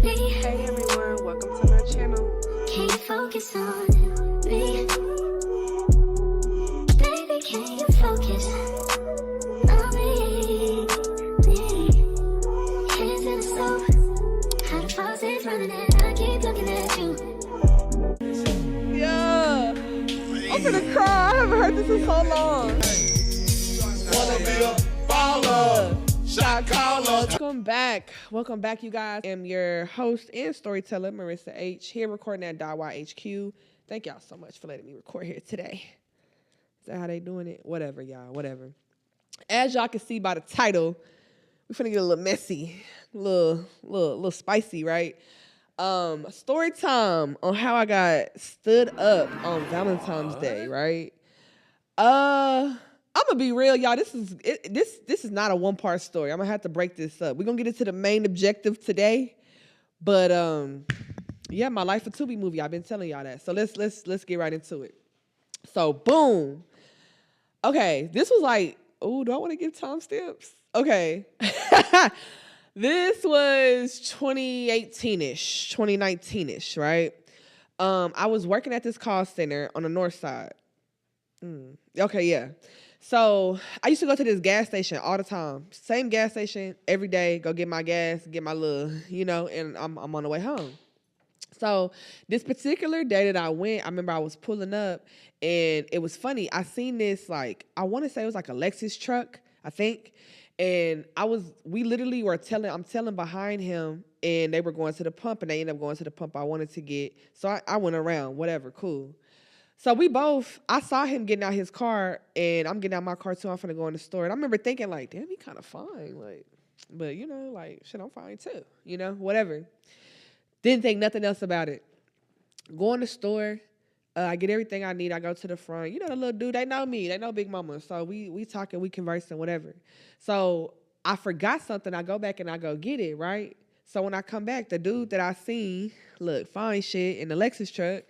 Hey everyone, welcome to my channel. Can you focus on me? Baby, can you focus on me? Hands in the stove, how the faucet's running and I keep looking at you. Yeah, I'm gonna cry. I haven't heard this in so long. Wanna be a baller, shot caller. Welcome back, you guys. I am your host and storyteller, Marissa H. Here recording at YHQ. Thank y'all so much for letting me record here today. Is that how they doing it? Whatever, y'all. Whatever. As y'all can see by the title, we're finna get a little messy, a little spicy, right? Story time on how I got stood up on Valentine's Day, right? I'm gonna be real, y'all. This is not a one-part story. I'm gonna have to break this up. We're gonna get into the main objective today, but yeah, my Life of Tubi movie. I've been telling y'all that. So let's get right into it. So boom. Okay, this was like, oh, do I want to give timestamps? Okay. This was 2018-ish, 2019-ish, right? I was working at this call center on the north side. Okay, yeah. So I used to go to this gas station all the time. Same gas station every day, go get my gas, get my little, and I'm on the way home. So this particular day that I went, I remember I was pulling up and it was funny. I seen this, like, I want to say it was like a Lexus truck, I think. And we literally were I'm telling behind him and they were going to the pump and they ended up going to the pump I wanted to get. So I went around, whatever, cool. So I saw him getting out his car and I'm getting out my car too. I'm finna go in the store. And I remember thinking like, damn, he kind of fine. Like, but like, shit, I'm fine too. Whatever. Didn't think nothing else about it. Go in the store. I get everything I need. I go to the front. The little dude, they know me. They know Big Mama. So we talking, we conversing, whatever. So I forgot something. I go back and I go get it, right? So when I come back, the dude that I seen, look, fine shit, in the Lexus truck,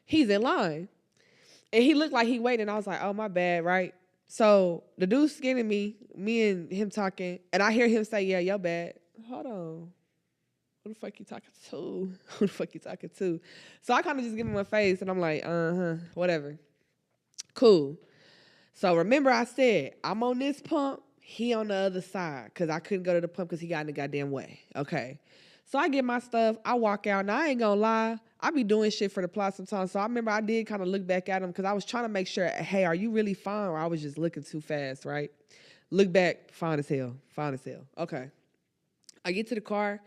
he's in line. And he looked like he waiting. I was like, oh, my bad, right? So the dude's skinning me and him talking, and I hear him say, yeah, your bad. Hold on. Who the fuck you talking to? Who the fuck you talking to? So I kind of just give him a face, and I'm like, whatever. Cool. So remember I said, I'm on this pump, he on the other side, because I couldn't go to the pump because he got in the goddamn way. Okay. So I get my stuff, I walk out. Now, I ain't gonna lie, I be doing shit for the plot sometimes. So I remember I did kind of look back at him because I was trying to make sure, hey, are you really fine? Or I was just looking too fast, right? Look back, fine as hell. Okay. I get to the car.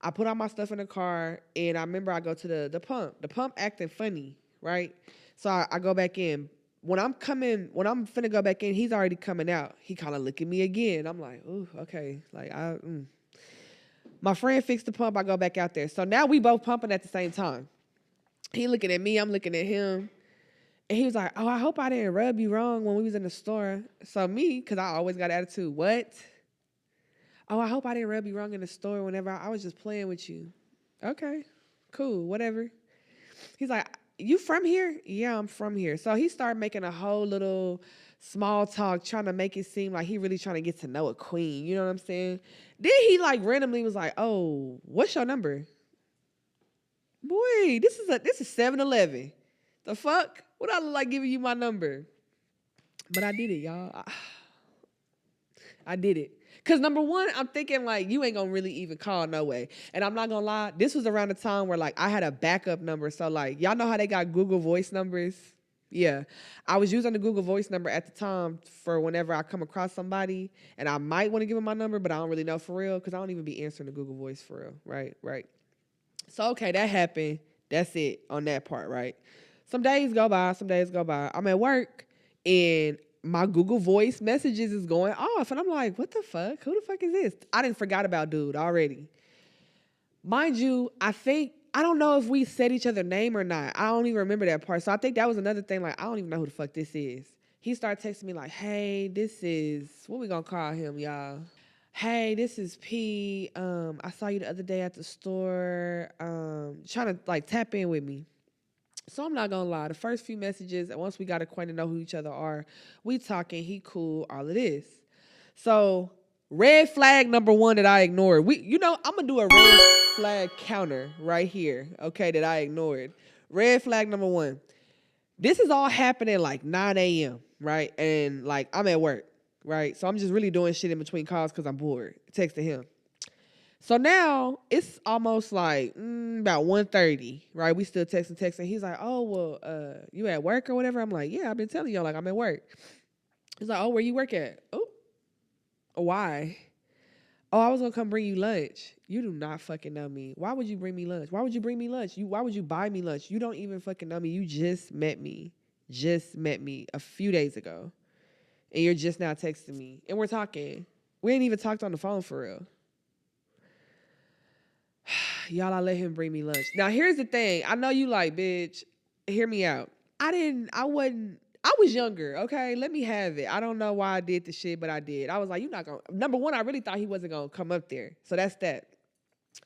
I put all my stuff in the car, and I remember I go to the pump. The pump acting funny, right? So I go back in. When I'm finna go back in, he's already coming out. He kind of look at me again. I'm like, ooh, okay. Like, my friend fixed the pump. I go back out there. So now we both pumping at the same time. He looking at me. I'm looking at him. And he was like, oh, I hope I didn't rub you wrong when we was in the store. So me, because I always got attitude, what? Oh, I hope I didn't rub you wrong in the store whenever I was just playing with you. Okay, cool, whatever. He's like, you from here? Yeah, I'm from here. So he started making a whole little small talk, trying to make it seem like he really trying to get to know a queen. You know what I'm saying? Then he like randomly was like, oh, what's your number? Boy, this is 7-Eleven. The fuck? What I look like giving you my number? But I did it, y'all. I did it. Because number one, I'm thinking like, you ain't going to really even call no way. And I'm not going to lie, this was around the time where like I had a backup number. So like, y'all know how they got Google Voice numbers? Yeah. I was using the Google Voice number at the time for whenever I come across somebody and I might want to give them my number, but I don't really know for real because I don't even be answering the Google Voice for real. Right. So, okay, that happened. That's it on that part, right? Some days go by. I'm at work and my Google Voice messages is going off. And I'm like, what the fuck? Who the fuck is this? I didn't forgot about dude already. Mind you, I don't know if we said each other's name or not. I don't even remember that part. So I think that was another thing. Like, I don't even know who the fuck this is. He started texting me like, hey, this is, what we gonna call him, y'all? Hey, this is P. I saw you the other day at the store. Trying to like tap in with me. So I'm not gonna lie, the first few messages, once we got acquainted, know who each other are, we talking, he cool, all of this. So Red flag number one that I ignored. I'm gonna do a red flag counter right here. Okay, that I ignored. Red flag number one. This is all happening like 9 a.m. right, and like I'm at work, right. So I'm just really doing shit in between calls because I'm bored. Texting him. So now it's almost like about 1:30, right? We still texting. He's like, oh, well, you at work or whatever? I'm like, yeah, I've been telling y'all, like, I'm at work. He's like, oh, where you work at? Oh, why? Oh, I was going to come bring you lunch. You do not fucking know me. Why would you bring me lunch? Why would you bring me lunch? Why would you buy me lunch? You don't even fucking know me. You just met me. Just met me a few days ago. And you're just now texting me. And we're talking. We ain't even talked on the phone for real. Y'all, I let him bring me lunch. Now, here's the thing. I know you like, bitch, hear me out. I was younger, okay? Let me have it. I don't know why I did the shit, but I did. I was like, you're not going to. Number one, I really thought he wasn't going to come up there. So that's that.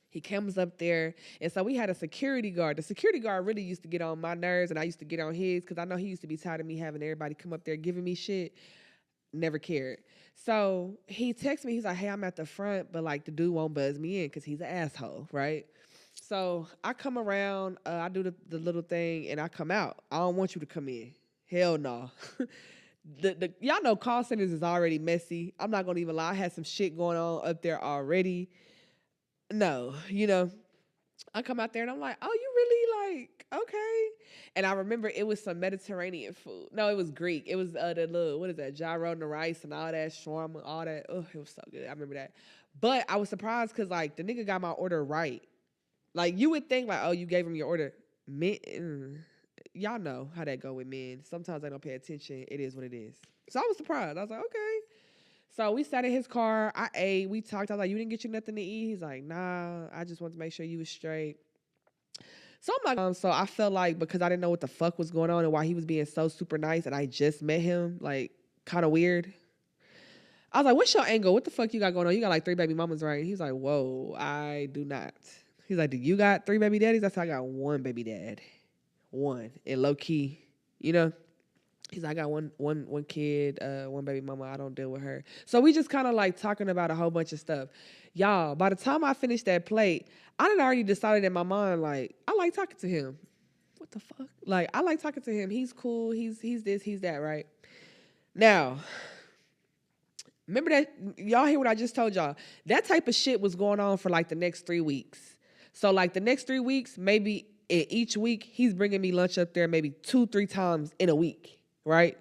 He comes up there. And so we had a security guard. The security guard really used to get on my nerves, and I used to get on his because I know he used to be tired of me having everybody come up there giving me shit. Never cared. So he texts me. He's like, hey, I'm at the front, but like the dude won't buzz me in because he's an asshole, right? So I come around, I do the little thing, and I come out. I don't want you to come in. Hell no. Y'all know call centers is already messy. I'm not gonna even lie. I had some shit going on up there already. No, I come out there and I'm like, oh, you really like, okay. And I remember it was some Mediterranean food. No, it was Greek. It was the little, what is that, gyro and the rice and all that, shawarma, all that. Oh, it was so good. I remember that. But I was surprised because, like, the nigga got my order right. Like, you would think, like, oh, you gave him your order. Men, y'all know how that go with men. Sometimes they don't pay attention. It is what it is. So I was surprised. I was like, okay. So we sat in his car. I ate. We talked. I was like, you didn't get you nothing to eat? He's like, nah, I just wanted to make sure you was straight. So I'm like, so I felt like because I didn't know what the fuck was going on and why he was being so super nice and I just met him, like, kind of weird. I was like, what's your angle? What the fuck you got going on? You got like 3 baby mamas, right? He's like, whoa, I do not. He's like, do you got 3 baby daddies? I said, I got 1 baby dad. 1. And low key, He's like, I got one kid, 1 baby mama. I don't deal with her. So we just kind of like talking about a whole bunch of stuff. Y'all, by the time I finished that plate, I done already decided in my mind, like, I like talking to him. What the fuck? Like, I like talking to him. He's cool. He's this, he's that, right? Now, remember that, y'all hear what I just told y'all? That type of shit was going on for like the next 3 weeks. So like the next 3 weeks, maybe in each week, he's bringing me lunch up there maybe 2-3 times in a week. Right?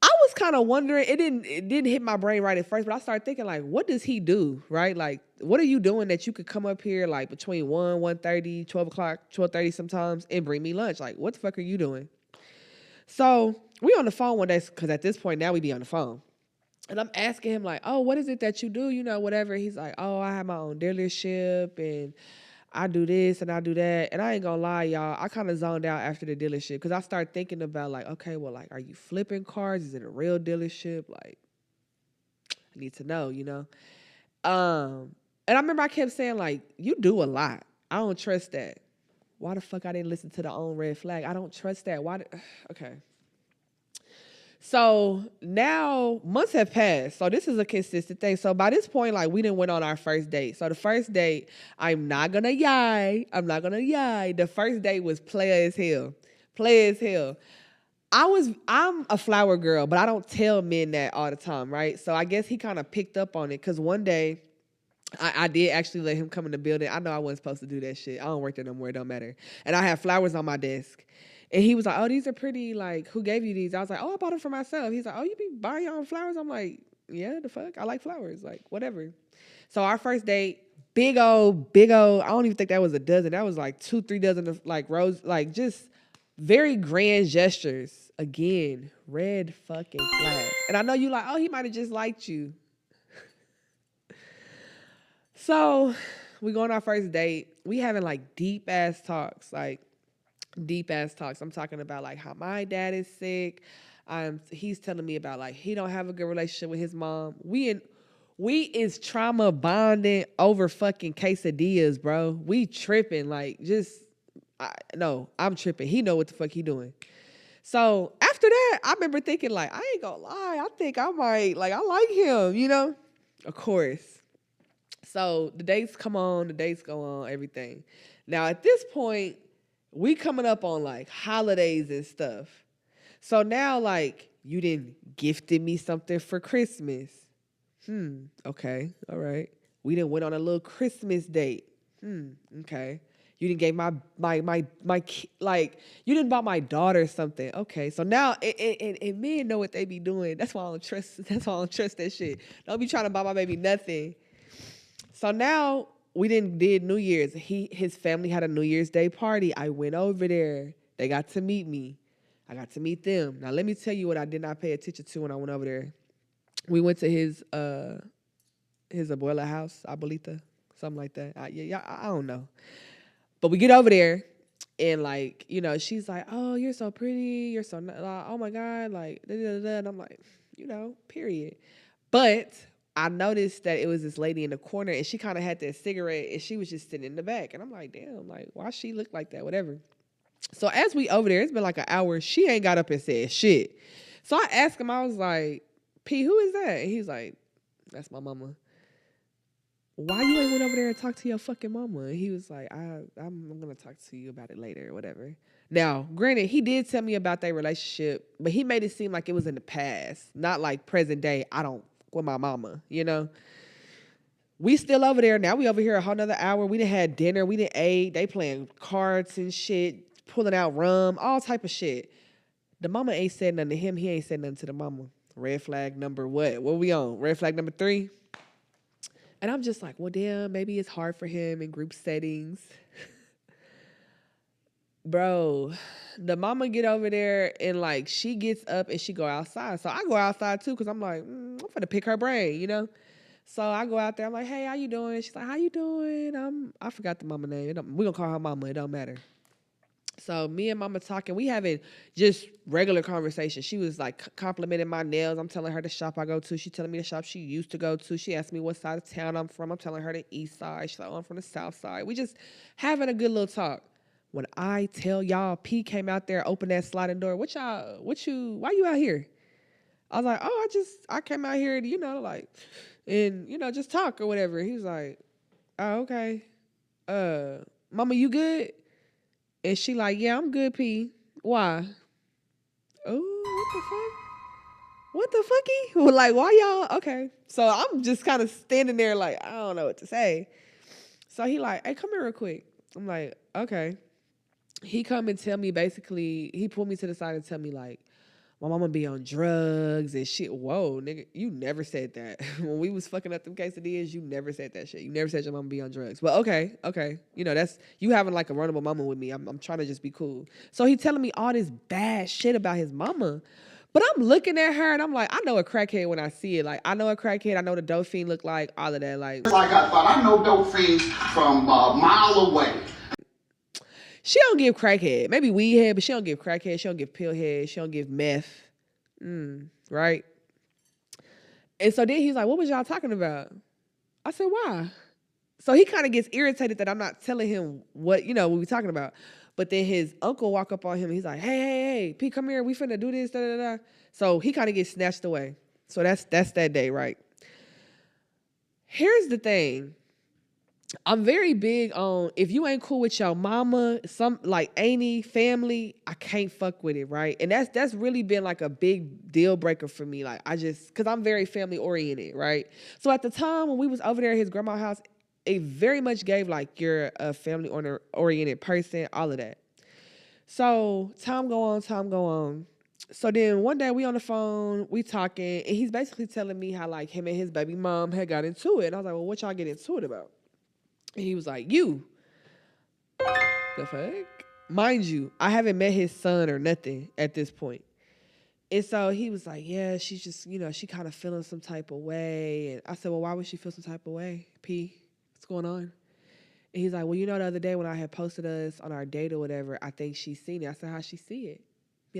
I was kind of wondering, it didn't hit my brain right at first, but I started thinking, like, what does he do? Right? Like, what are you doing that you could come up here like between 1:30, 12 o'clock, 12:30 sometimes and bring me lunch? Like, what the fuck are you doing? So we on the phone one day, because at this point now we be on the phone. And I'm asking him, like, oh, what is it that you do? Whatever. He's like, oh, I have my own dealership and I do this and I do that. And I ain't gonna lie, y'all, I kind of zoned out after the dealership because I started thinking about like, okay, well, like, are you flipping cars? Is it a real dealership? Like, I need to know, And I remember I kept saying, like, you do a lot. I don't trust that. Why the fuck I didn't listen to the own red flag? I don't trust that. Okay. So now months have passed. So this is a consistent thing. So by this point, like, we didn't went on our first date. So the first date, I'm not gonna lie. The first date was player as hell. I'm a flower girl, but I don't tell men that all the time, right? So I guess he kind of picked up on it because one day I did actually let him come in the building. I know I wasn't supposed to do that shit. I don't work there no more. It don't matter. And I had flowers on my desk. And he was like, oh, these are pretty. Like, who gave you these? I was like, oh, I bought them for myself. He's like, oh, you be buying your own flowers? I'm like, yeah, the fuck? I like flowers. Like, whatever. So our first date, big old, I don't even think that was a dozen. That was like 2-3 dozen of like rose, like just very grand gestures. Again, red fucking flag. And I know you like, oh, he might have just liked you. So we go on our first date. We having like deep ass talks. I'm talking about like how my dad is sick. He's telling me about like he don't have a good relationship with his mom. We is trauma bonding over fucking quesadillas, bro. We tripping, like, I'm tripping. He know what the fuck he doing. So after after that, I remember thinking like, I ain't gonna lie, I think I might like I like him, you know? Of course. So the dates come on, the dates go on, everything. Now at this point, we coming up on like holidays and stuff. So now like you didn't gifted me something for Christmas. Okay, all right. We didn't went on a little Christmas date. Okay. You didn't gave like you didn't buy my daughter something. Okay, so now and men know what they be doing. That's why I don't trust. That's why I don't trust that shit. Don't be trying to buy my baby nothing. So now we did New Year's. His family had a New Year's Day party. I went over there. They got to meet me. I got to meet them. Now let me tell you what I did not pay attention to when I went over there. We went to his abuela house, abuelita, something like that. I don't know. But we get over there, and like, you know, she's like, "Oh, you're so pretty. You're so oh my God, like da, da, da, da." And I'm like, you know, period. But I noticed that it was this lady in the corner, and she kind of had that cigarette, and she was just sitting in the back, and I'm like, damn, like why she look like that? Whatever. So as we over there, it's been like an hour. She ain't got up and said shit. So I asked him, I was like, "P, who is that?" And he's like, "That's my mama." "Why you ain't went over there and talked to your fucking mama?" And he was like, I'm going to talk to you about it later or whatever. Now, granted, he did tell me about their relationship, but he made it seem like it was in the past, not like present day. I don't with my mama, you know? We still over there. Now we over here a whole nother hour. We done had dinner. We done ate. They playing cards and shit, pulling out rum, all type of shit. The mama ain't said nothing to him. He ain't said nothing to the mama. Red flag number what? What we on? Red flag number 3? And I'm just like, well, damn, maybe it's hard for him in group settings. Bro, the mama get over there and like she gets up and she go outside. So I go outside too because I'm like, I'm finna pick her brain, you know? So I go out there. I'm like, "Hey, how you doing?" She's like, "How you doing?" I forgot the mama name. We gonna call her mama. It don't matter. So me and mama talking, we having just regular conversation. She was like complimenting my nails. I'm telling her the shop I go to. She telling me the shop she used to go to. She asked me what side of town I'm from. I'm telling her the east side. She's like, "Oh, I'm from the south side." We just having a good little talk. When I tell y'all, P came out there, opened that sliding door. Why you out here? I was like, "Oh, I came out here to, you know, like, and, you know, just talk or whatever." He was like, "Oh, okay. Mama, you good?" And she like, "Yeah, I'm good, P. Why?" Oh, what the fucky? Well, like, why y'all? Okay. So I'm just kind of standing there like, I don't know what to say. So he like, "Hey, come here real quick." I'm like, okay. He come and tell me, basically, he pulled me to the side and tell me like, my mama be on drugs and shit. Whoa, nigga, you never said that. When we was fucking up them quesadillas, you never said that shit. You never said your mama be on drugs. Well, okay. You know, that's, you having like a runnable mama with me. I'm trying to just be cool. So he telling me all this bad shit about his mama. But I'm looking at her and I'm like, I know a crackhead when I see it. Like, I know a crackhead. I know the dope fiend look like, all of that. Like I thought, I know dope fiends from a mile away. she don't give crackhead. Maybe weed head, but she don't give crackhead. She don't give pill head. She don't give meth. Right? And so then he's like, "What was y'all talking about?" I said, "Why?" So he kind of gets irritated that I'm not telling him what we were talking about. But then his uncle walk up on him. And he's like, hey, Pete, come here. We finna do this, da, da, da. So he kind of gets snatched away. So that's that day, right? Here's the thing. I'm very big on, if you ain't cool with your mama, some like auntie, family, I can't fuck with it, right? And that's really been like a big deal breaker for me. Like cause I'm very family oriented, right? So at the time when we was over there at his grandma's house, it very much gave like you're a family oriented person, all of that. So time go on. So then one day we on the phone, we talking, and he's basically telling me how like him and his baby mom had got into it. And I was like, well, what y'all get into it about? And he was like, you. The fuck? Mind you, I haven't met his son or nothing at this point. And so he was like, yeah, she's just, she kind of feeling some type of way. And I said, well, why would she feel some type of way? P, what's going on? And he's like, well, the other day when I had posted us on our date or whatever, I think she's seen it. I said, how'd she see it?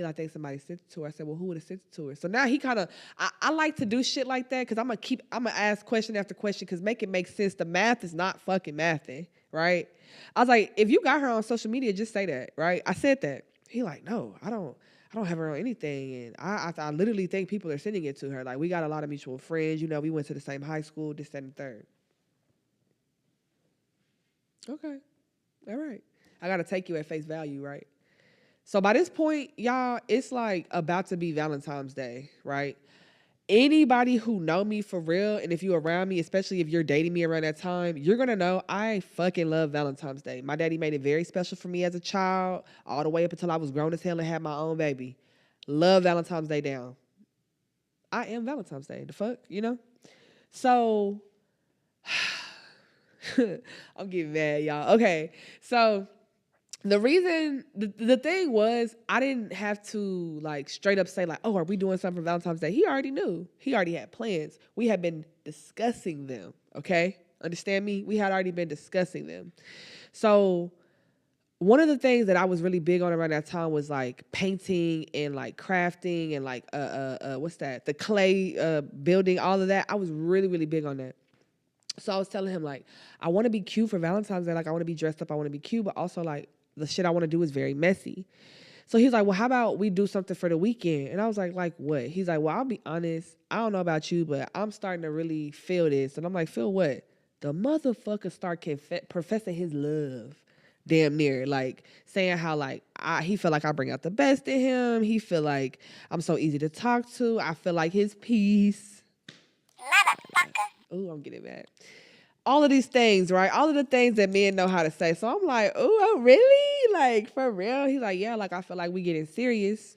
I think somebody sent it to her. I said, well, who would have sent it to her? So now he kind of, I like to do shit like that because I'm going to ask question after question because make it make sense. The math is not fucking mathing, right? I was like, if you got her on social media, just say that, right? I said that. He like, no, I I don't have her on anything. And I literally think people are sending it to her. Like, we got a lot of mutual friends. You know, we went to the same high school, this, that, and the third. Okay. All right. I got to take you at face value, right? So by this point, y'all, it's like about to be Valentine's Day, right? Anybody who know me for real, and if you're around me, especially if you're dating me around that time, you're gonna know I fucking love Valentine's Day. My daddy made it very special for me as a child, all the way up until I was grown as hell and had my own baby. Love Valentine's Day down. I am Valentine's Day. The fuck, you know? So I'm getting mad, y'all. Okay, so the reason, the thing was, I didn't have to like straight up say like, oh, are we doing something for Valentine's Day? He already knew. He already had plans. We had been discussing them. Okay, understand me? We had already been discussing them. So one of the things that I was really big on around that time was like painting and like crafting and like what's that? The clay building, all of that. I was really, really big on that. So I was telling him like, I want to be cute for Valentine's Day. Like, I want to be dressed up. I want to be cute, but also like the shit I want to do is very messy. So he's like, well, how about we do something for the weekend? And I was like what? He's like, well, I'll be honest. I don't know about you, but I'm starting to really feel this. And I'm like, feel what? The motherfucker start professing his love. Damn near, like saying how like he feel like I bring out the best in him. He feel like I'm so easy to talk to. I feel like his peace. Ooh, I'm getting mad. All of these things, right? All of the things that men know how to say. So I'm like, oh, really? Like, for real? He's like, yeah, like, I feel like we getting serious.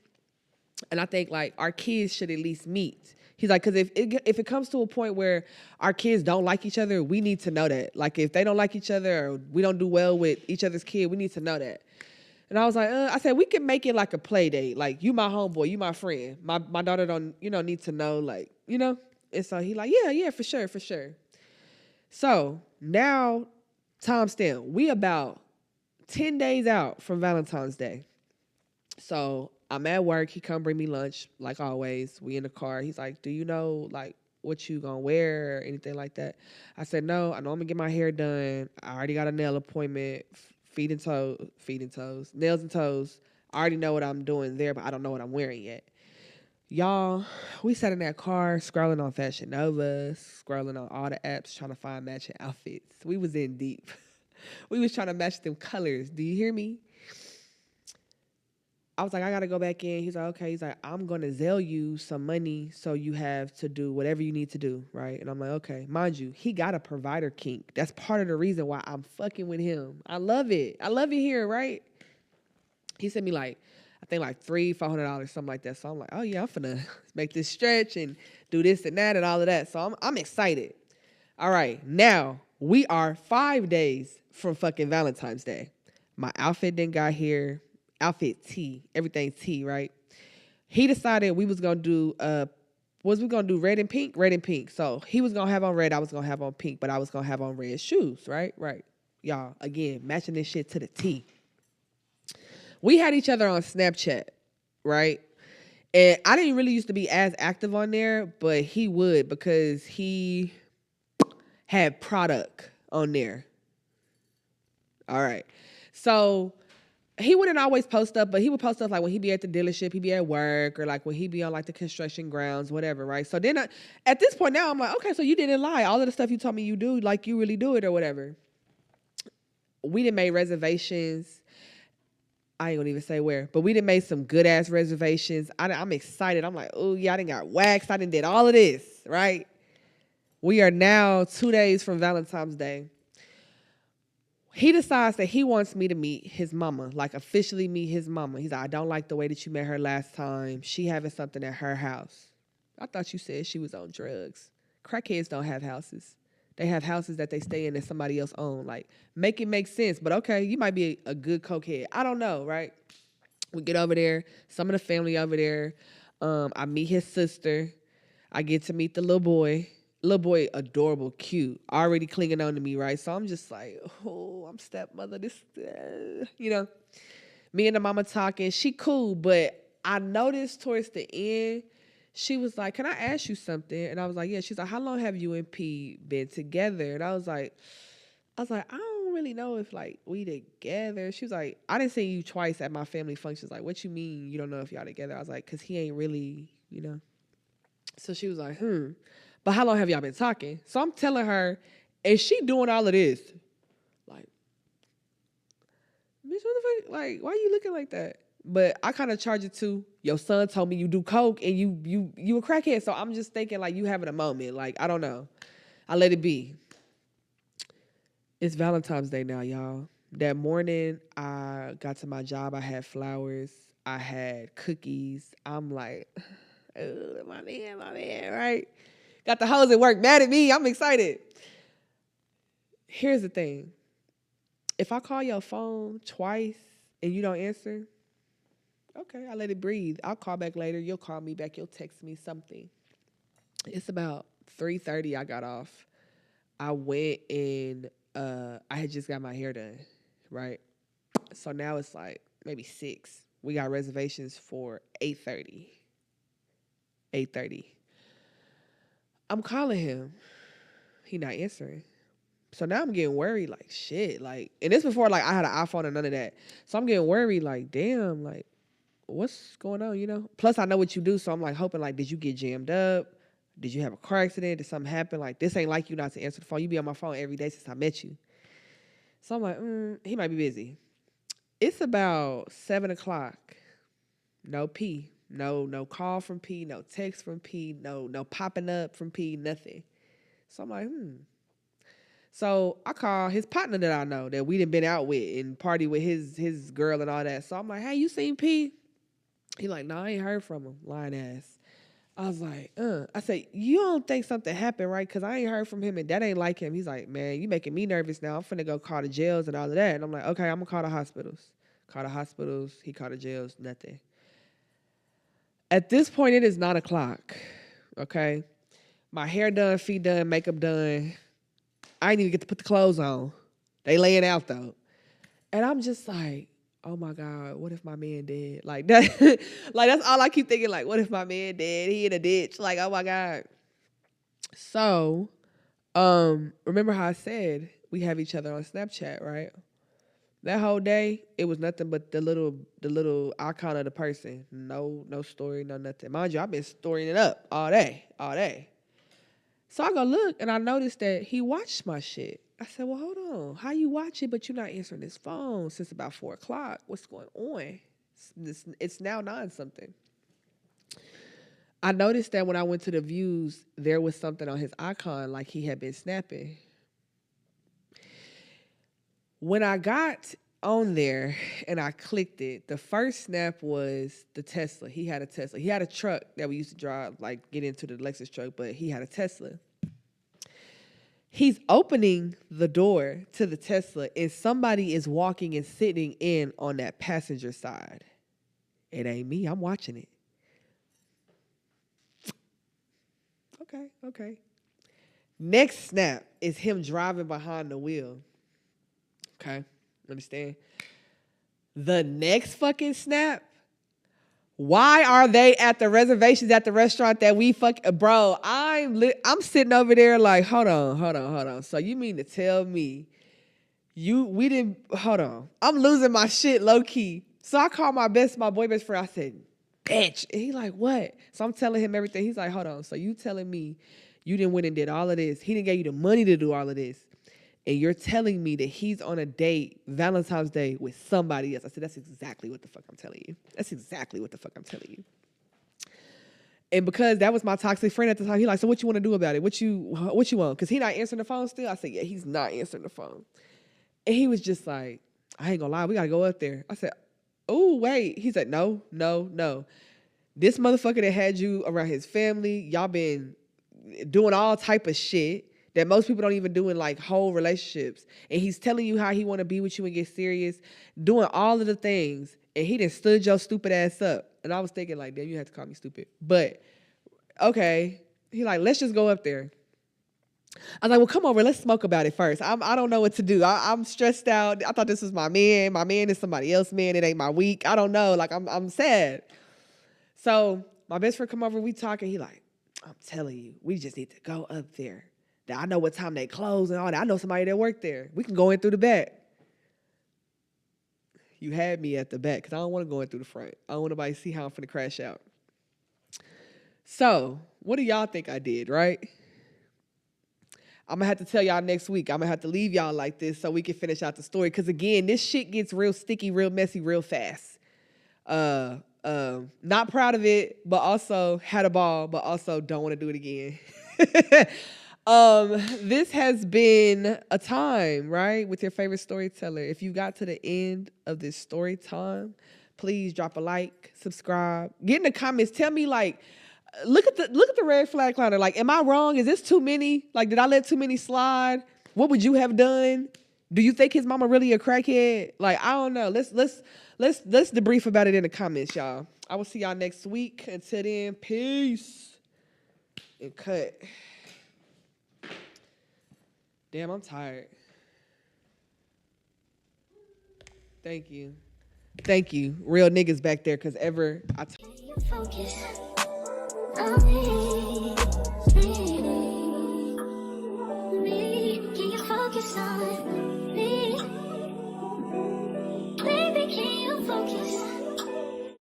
And I think, like, our kids should at least meet. He's like, because if it comes to a point where our kids don't like each other, we need to know that. Like, if they don't like each other or we don't do well with each other's kid, we need to know that. And I was like, I said, we can make it like a play date. Like, you my homeboy, you my friend. My daughter don't, need to know, like, And so he like, yeah, for sure. So now, timestamp, we about 10 days out from Valentine's Day. So I'm at work. He come bring me lunch, like always. We in the car. He's like, do you know, like, what you gonna wear or anything like that? I said, no, I know I'm gonna get my hair done. I already got a nail appointment, feet and toes, nails and toes. I already know what I'm doing there, but I don't know what I'm wearing yet. Y'all, we sat in that car scrolling on Fashion Nova, scrolling on all the apps, trying to find matching outfits. We was in deep. We was trying to match them colors. Do you hear me? I was like, I got to go back in. He's like, okay. He's like, I'm going to Zelle you some money so you have to do whatever you need to do, right? And I'm like, okay. Mind you, he got a provider kink. That's part of the reason why I'm fucking with him. I love it. I love it here, right? He sent me like, I think like $300-$400, something like that. So I'm like, oh yeah, I'm finna make this stretch and do this and that and all of that. So I'm excited. All right, now we are 5 days from fucking Valentine's Day. My outfit then got here. Outfit T, everything T, right? He decided we was gonna do red and pink? Red and pink. So he was gonna have on red, I was gonna have on pink, but I was gonna have on red shoes, right? Right. Y'all, again, matching this shit to the T. We had each other on Snapchat, right? And I didn't really used to be as active on there, but he would because he had product on there. All right. So he wouldn't always post up, but he would post up like when he be at the dealership, he be at work, or like when he be on like the construction grounds, whatever, right? So then at this point now, I'm like, okay, so you didn't lie. All of the stuff you told me you do, like you really do it or whatever. We done made reservations. I ain't gonna even say where, but we done made some good ass reservations. I'm excited. I'm like, oh yeah, I done got waxed. I done did all of this, right? We are now 2 days from Valentine's Day. He decides that he wants me to meet his mama, like officially meet his mama. He's like, I don't like the way that you met her last time. She having something at her house. I thought you said she was on drugs. Crackheads don't have houses. They have houses that they stay in that somebody else own. Like, make it make sense. But okay, you might be a good cokehead. I don't know, right? We get over there. Some of the family over there. I meet his sister. I get to meet the little boy. Little boy, adorable, cute, already clinging on to me, right? So I'm just like, oh, I'm stepmother. This, Me and the mama talking. She cool, but I noticed towards the end, she was like, can I ask you something? And I was like, yeah. She's like, how long have you and P been together? And I was like, I don't really know if like we together. She was like, I didn't see you twice at my family functions. Like, what you mean you don't know if y'all together? I was like, cause he ain't really, you know. So she was like, but how long have y'all been talking? So I'm telling her, and she doing all of this. Like, bitch, what the fuck? Like, why you looking like that? But I kind of charge it to, your son told me you do coke and you a crackhead. So I'm just thinking like you having a moment. Like, I don't know. I let it be. It's Valentine's Day now, y'all. That morning, I got to my job. I had flowers. I had cookies. I'm like, oh, my man, right? Got the hoes at work mad at me. I'm excited. Here's the thing. If I call your phone twice and you don't answer, okay, I let it breathe. I'll call back later. You'll call me back. You'll text me something. It's about 3:30 I got off. I went and I had just got my hair done, right? So now it's like maybe 6. We got reservations for 8:30. 8:30. I'm calling him. He not answering. So now I'm getting worried, like, shit. Like, and this before, like, I had an iPhone and none of that. So I'm getting worried, like, damn, like, what's going on, you know? Plus, I know what you do, so I'm, like, hoping, like, did you get jammed up? Did you have a car accident? Did something happen? Like, this ain't like you not to answer the phone. You be on my phone every day since I met you. So I'm like, he might be busy. It's about 7 o'clock. No P. No call from P. No text from P. No popping up from P. Nothing. So I'm like, So I call his partner that I know that we done been out with and party with his girl and all that. So I'm like, hey, you seen P? He like, no, I ain't heard from him. Lying ass. I was like, I said, you don't think something happened, right? Because I ain't heard from him and that ain't like him. He's like, man, you making me nervous now. I'm finna go call the jails and all of that. And I'm like, okay, I'm gonna call the hospitals. Call the hospitals. He called the jails. Nothing. At this point, it is 9 o'clock. Okay. My hair done, feet done, makeup done. I didn't even get to put the clothes on. They laying out though. And I'm just like, oh my God, what if my man dead? Like that, like that's all I keep thinking. Like, what if my man dead? He in a ditch. Like, oh my God. So, remember how I said we have each other on Snapchat, right? That whole day, it was nothing but the little icon of the person. No story, no nothing. Mind you, I've been storying it up all day. So I go look and I noticed that he watched my shit. I said, well, hold on. How you watch it, but you're not answering this phone since about 4 o'clock? What's going on? It's now 9 something. I noticed that when I went to the views, there was something on his icon like he had been snapping. When I got on there and I clicked it, the first snap was the Tesla. He had a Tesla. He had a truck that we used to drive, like get into the Lexus truck, but he had a Tesla. He's opening the door to the Tesla and somebody is walking and sitting in on that passenger side. It ain't me. I'm watching it. Okay. Next snap is him driving behind the wheel. Okay, understand? The next fucking snap, why are they at the reservations at the restaurant that we bro, I'm sitting over there like, hold on. So you mean to tell me we didn't, hold on. I'm losing my shit low key. So I called my boy best friend. I said, bitch. And he like, what? So I'm telling him everything. He's like, hold on. So you telling me you didn't went and did all of this. He didn't give you the money to do all of this. And you're telling me that he's on a date, Valentine's Day, with somebody else. I said, that's exactly what the fuck I'm telling you. And because that was my toxic friend at the time, he like, so what you want to do about it? What you want? Because he not answering the phone still. I said, yeah, he's not answering the phone. And he was just like, I ain't gonna lie, we gotta go up there. I said, oh, wait. He said, no. This motherfucker that had you around his family, y'all been doing all type of shit that most people don't even do in like whole relationships. And he's telling you how he want to be with you and get serious, doing all of the things. And he done stood your stupid ass up. And I was thinking like, damn, you had to call me stupid. But okay. He like, let's just go up there. I was like, well, come over. Let's smoke about it first. I don't know what to do. I'm stressed out. I thought this was my man. My man is somebody else's man. It ain't my week. I don't know. Like, I'm sad. So my best friend come over. We talking. He like, I'm telling you, we just need to go up there. I know what time they close and all that. I know somebody that worked there. We can go in through the back. You had me at the back because I don't want to go in through the front. I don't want nobody to see how I'm finna crash out. So, what do y'all think I did, right? I'm going to have to tell y'all next week. I'm going to have to leave y'all like this so we can finish out the story. Because, again, this shit gets real sticky, real messy, real fast. Not proud of it, but also had a ball, but also don't want to do it again. This has been a time, right, with your favorite storyteller. If you got to the end of this story time, please drop a like, subscribe, get in the comments. Tell me, like, look at the red flag clowner. Like, am I wrong? Is this too many? Like, did I let too many slide? What would you have done? Do you think his mama really a crackhead? Like, I don't know. Let's debrief about it in the comments, y'all. I will see y'all next week. Until then, peace and cut. Damn, I'm tired. Thank you. Thank you. Real niggas back there, because Focus on me. Can you focus on